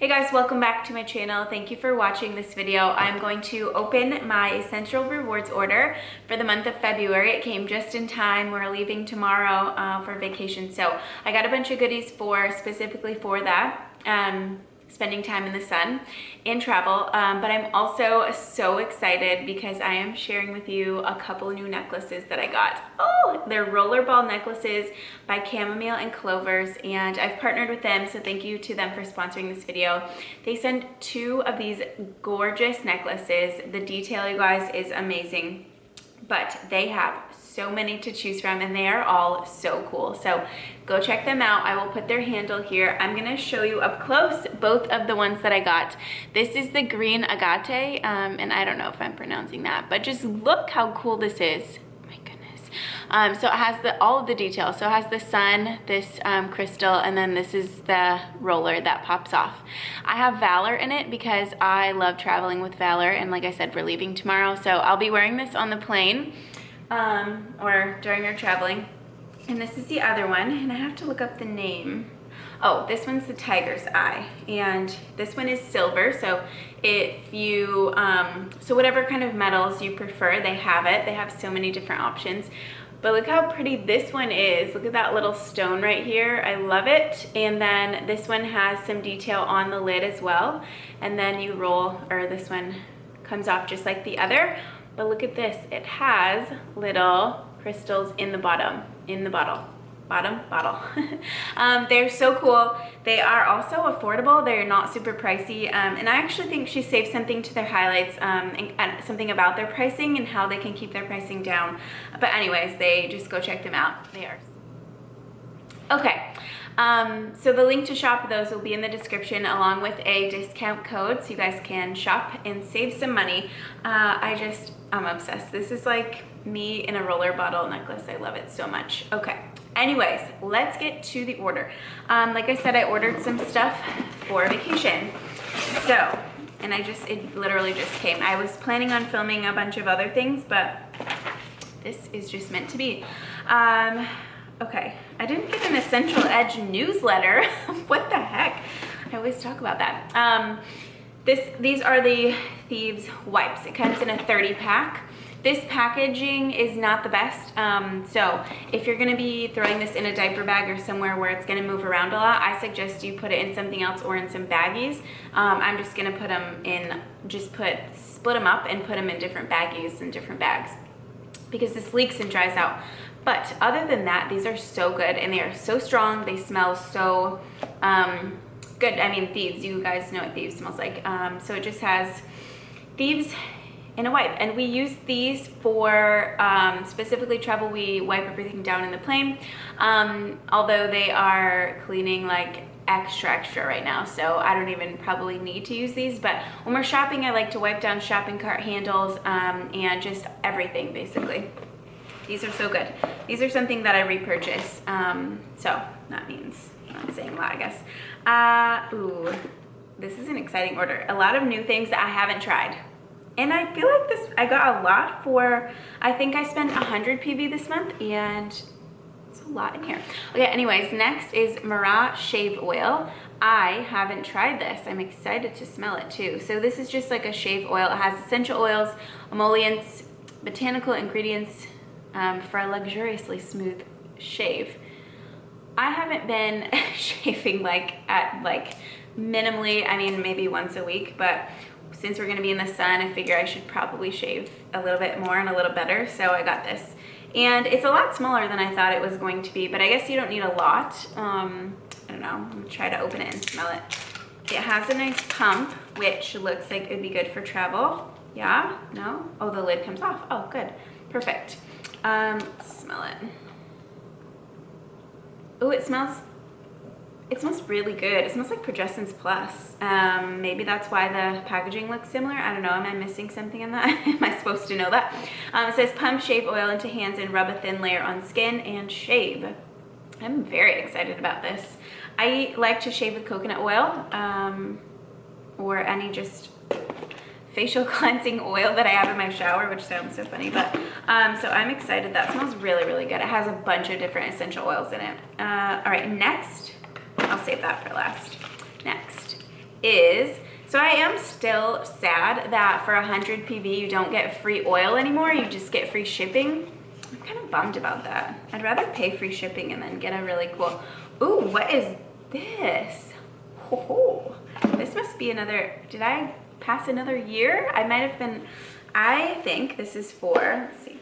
Hey guys, welcome back to my channel. Thank you for watching this video. I'm going to open my Essential Rewards order for the month of February. It came just in time. We're leaving tomorrow for vacation. So I got a bunch of goodies specifically for that. Spending time in the sun and travel, but I'm also so excited because I am sharing with you a couple new necklaces that I got. Oh, they're rollerball necklaces by Chamomile and Clovers, and I've partnered with them, so thank you to them for sponsoring this video. They sent 2 of these gorgeous necklaces. The detail, you guys, is amazing, but they have so many to choose from and they are all so cool. So go check them out. I will put their handle here. I'm gonna show you up close both of the ones that I got. This is the green agate, and I don't know if I'm pronouncing that, but just look how cool this is. My goodness. So it has all of the details. So it has the sun, this crystal, and then this is the roller that pops off. I have Valor in it because I love traveling with Valor, and like I said, we're leaving tomorrow, so I'll be wearing this on the plane or during our traveling. And this is the other one, and I have to look up the name. Oh, this one's the Tiger's Eye, and this one is silver. So if you, so whatever kind of metals you prefer, they have it. They have so many different options. But look how pretty this one is. Look at that little stone right here. I love it. And then this one has some detail on the lid as well. And then you roll, or this one comes off just like the other. But look at this, it has little crystals in the bottom, bottle. They're so cool. They are also affordable. They're not super pricey. And I actually think she saved something to their highlights, and something about their pricing and how they can keep their pricing down. But anyways, just go check them out. They are. Okay. So the link to shop those will be in the description along with a discount code so you guys can shop and save some money. I'm obsessed. This is like me in a roller bottle necklace. I love it so much. Okay. Anyways, let's get to the order. Like I said, I ordered some stuff for vacation. So, and it literally just came. I was planning on filming a bunch of other things, but this is just meant to be. Okay, I didn't get an Essential Edge newsletter. What the heck? I always talk about that. These are the Thieves wipes. It comes in a 30 pack. This packaging is not the best. So if you're gonna be throwing this in a diaper bag or somewhere where it's gonna move around a lot, I suggest you put it in something else or in some baggies. I'm just gonna put them in, split them up and put them in different baggies and different bags because this leaks and dries out. But other than that, these are so good and they are so strong. They smell so good. I mean, Thieves, you guys know what Thieves smells like. So it just has Thieves in a wipe. And we use these for specifically travel. We wipe everything down in the plane. Although they are cleaning like extra right now, so I don't even probably need to use these. But when we're shopping, I like to wipe down shopping cart handles and just everything basically. These are so good. These are something that I repurchase. So that means I'm not saying a lot, I guess. Ooh, this is an exciting order. A lot of new things that I haven't tried. And I feel like I got a lot for, I think I spent 100 PV this month, and it's a lot in here. Okay, anyways, next is Marat Shave Oil. I haven't tried this. I'm excited to smell it too. So this is just like a shave oil. It has essential oils, emollients, botanical ingredients, for a luxuriously smooth shave. I haven't been shaving minimally, I mean maybe once a week, but since we're gonna be in the sun, I figure I should probably shave a little bit more and a little better, so I got this. And it's a lot smaller than I thought it was going to be, but I guess you don't need a lot. I don't know, I'm gonna try to open it and smell it. It has a nice pump, which looks like it'd be good for travel. Yeah, no? Oh, the lid comes off. Oh, good, perfect. Smell it. Oh, it smells really good. It smells like Progestins Plus. Maybe that's why the packaging looks similar. I don't know, am I missing something in that? Am I supposed to know that? It says pump shave oil into hands and rub a thin layer on skin and shave. I'm very excited about this. I like to shave with coconut oil, or any just facial cleansing oil that I have in my shower, which sounds so funny, but so I'm excited. That smells really good. It has a bunch of different essential oils in it. All right, next, I'll save that for last. Next is, so I am still sad that for 100 PV you don't get free oil anymore, you just get free shipping. I'm kind of bummed about that. I'd rather pay free shipping and then get a really cool, ooh, what is this? Oh, this must be another, did I pass another year? I might have been, I think this is for, let's see.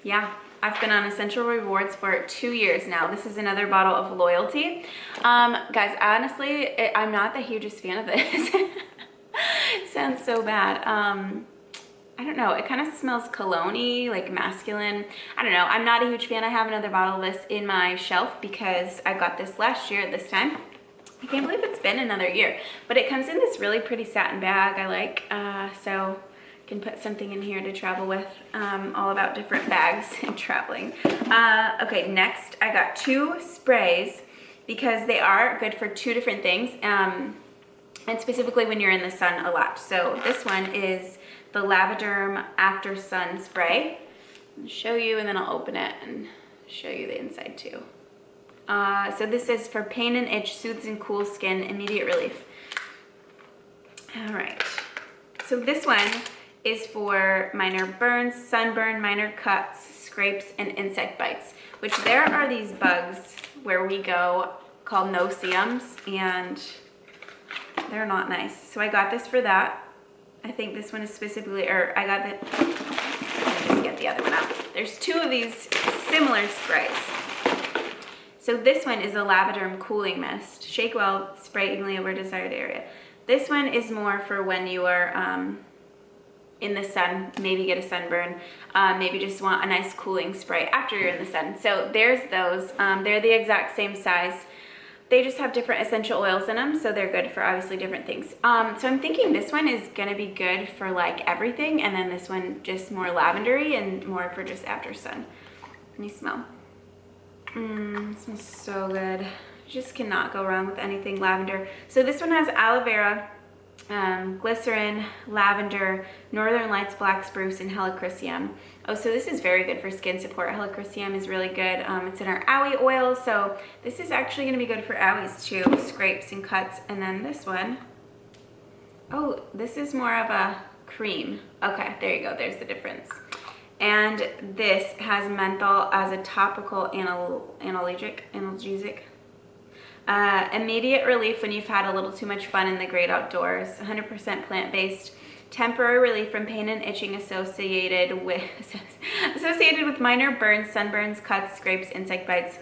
Yeah, I've been on Essential Rewards for 2 years now. This is another bottle of loyalty. Guys, honestly, I'm not the hugest fan of this. It sounds so bad. I don't know, it kind of smells cologne-y, like masculine. I don't know, I'm not a huge fan. I have another bottle of this in my shelf because I got this last year at this time. I can't believe it's been another year, but it comes in this really pretty satin bag I like, so I can put something in here to travel with. All about different bags and traveling. Okay, next I got 2 sprays because they are good for 2 different things, and specifically when you're in the sun a lot. So this one is the Lavaderm After Sun Spray. I'll show you and then I'll open it and show you the inside too. So this is for pain and itch, soothes and cools skin, immediate relief. All right, so this one is for minor burns, sunburn, minor cuts, scrapes, and insect bites, which there are these bugs where we go called no-see-ums, and they're not nice. So I got this for that. I think this one is specifically, or I got the, let me just get the other one out. There's 2 of these similar sprays. So this one is a Lavaderm Cooling Mist. Shake well, spray evenly over desired area. This one is more for when you are in the sun, maybe get a sunburn, maybe just want a nice cooling spray after you're in the sun. So there's those. They're the exact same size. They just have different essential oils in them, so they're good for obviously different things. So I'm thinking this one is gonna be good for like everything, and then this one just more lavendery and more for just after sun. Let me smell. It smells so good. You just cannot go wrong with anything lavender. So this one has aloe vera, glycerin, lavender, northern lights, black spruce, and helichrysum. Oh, so this is very good for skin support. Helichrysum is really good. It's in our owie oil, so this is actually going to be good for owies too, scrapes and cuts. And then this one, oh, this is more of a cream. Okay, there you go. There's the difference. And this has menthol as a topical analgesic. Immediate relief when you've had a little too much fun in the great outdoors. 100% plant-based. Temporary relief from pain and itching associated with minor burns, sunburns, cuts, scrapes, insect bites.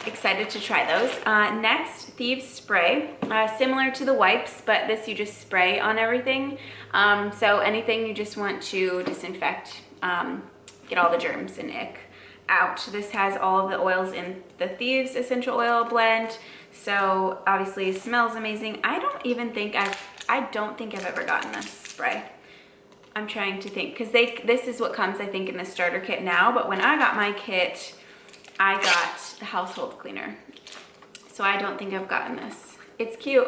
Excited to try those. Next, Thieves Spray. Similar to the wipes, but this you just spray on everything. So anything you just want to disinfect, get all the germs and ick out. This has all of the oils in the Thieves essential oil blend, so obviously it smells amazing. I don't think I've ever gotten this spray. I'm trying to think, because this is what comes I think in the starter kit now, but when I got my kit I got the household cleaner, so I don't think I've gotten this. It's cute,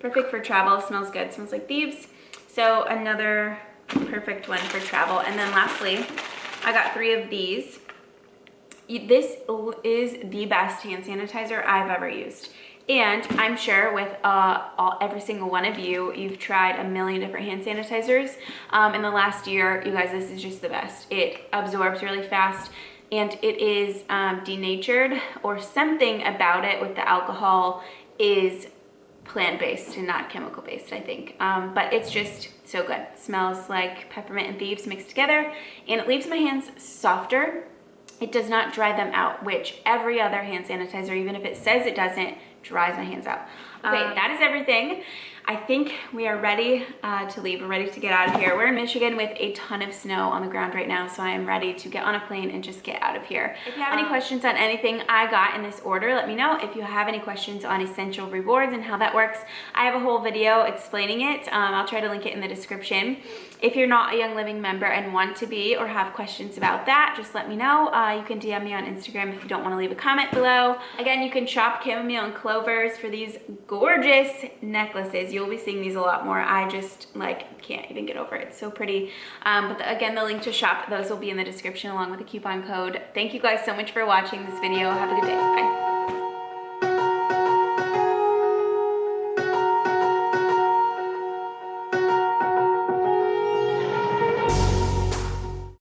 perfect for travel, smells good, smells like Thieves, so another perfect one for travel. And then lastly I got 3 of these. This is the best hand sanitizer I've ever used. And I'm sure with every single one of you, you've tried a million different hand sanitizers. In the last year, you guys, this is just the best. It absorbs really fast, and it is denatured, or something about it with the alcohol is plant-based and not chemical-based, I think. But it's just so good. It smells like peppermint and Thieves mixed together, and it leaves my hands softer. It does not dry them out, which every other hand sanitizer, even if it says it doesn't, dries my hands out. Okay, that is everything. I think we are ready to leave. We're ready to get out of here. We're in Michigan with a ton of snow on the ground right now, so I am ready to get on a plane and just get out of here. If you have any questions on anything I got in this order, let me know. If you have any questions on Essential Rewards and how that works, I have a whole video explaining it. I'll try to link it in the description. If you're not a Young Living member and want to be, or have questions about that, just let me know. You can DM me on Instagram if you don't want to leave a comment below. Again, you can shop chamomile and clovers for these gorgeous necklaces. You'll be seeing these a lot more. I just can't even get over it. It's so pretty. Again, the link to shop, those will be in the description along with the coupon code. Thank you guys so much for watching this video. Have a good day. Bye.